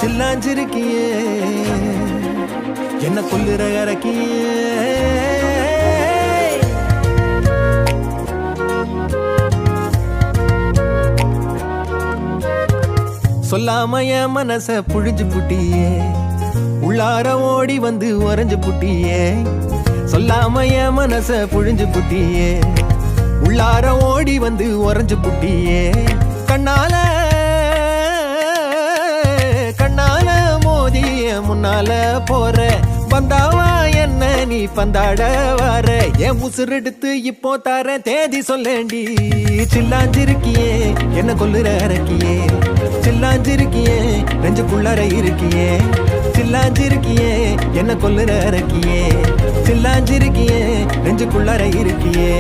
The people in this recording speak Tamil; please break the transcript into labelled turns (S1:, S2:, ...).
S1: சில்லாஞ்சிருக்கியே என்ன கொல்லுற இறக்கியே சொல்லாம என் மனச புழிஞ்சு புட்டியே உள்ளார ஓடி வந்து உறைஞ்சு புட்டியே சொல்லாம என் மனச புழிஞ்சு புட்டியே உள்ளார ஓடி வந்து உறைஞ்சு புட்டியே கண்ணால கண்ணால மோதிய முன்னால போற வந்தாவா என்ன நீ பந்தாட வர என் உசுரெடுத்து இப்போ தர தேதி சொல்லேண்டி சில்லாஞ்சிருக்கியே என்ன கொல்லுற இறக்கியே சில்லாஞ்சிருக்கியே நெஞ்சுக்குள்ளற இருக்கியே சில்லாஞ்சிருக்கியே என்ன கொல்லுற இறக்கியே சில்லாஞ்சிருக்கியே நெஞ்சுக்குள்ளற இருக்கியே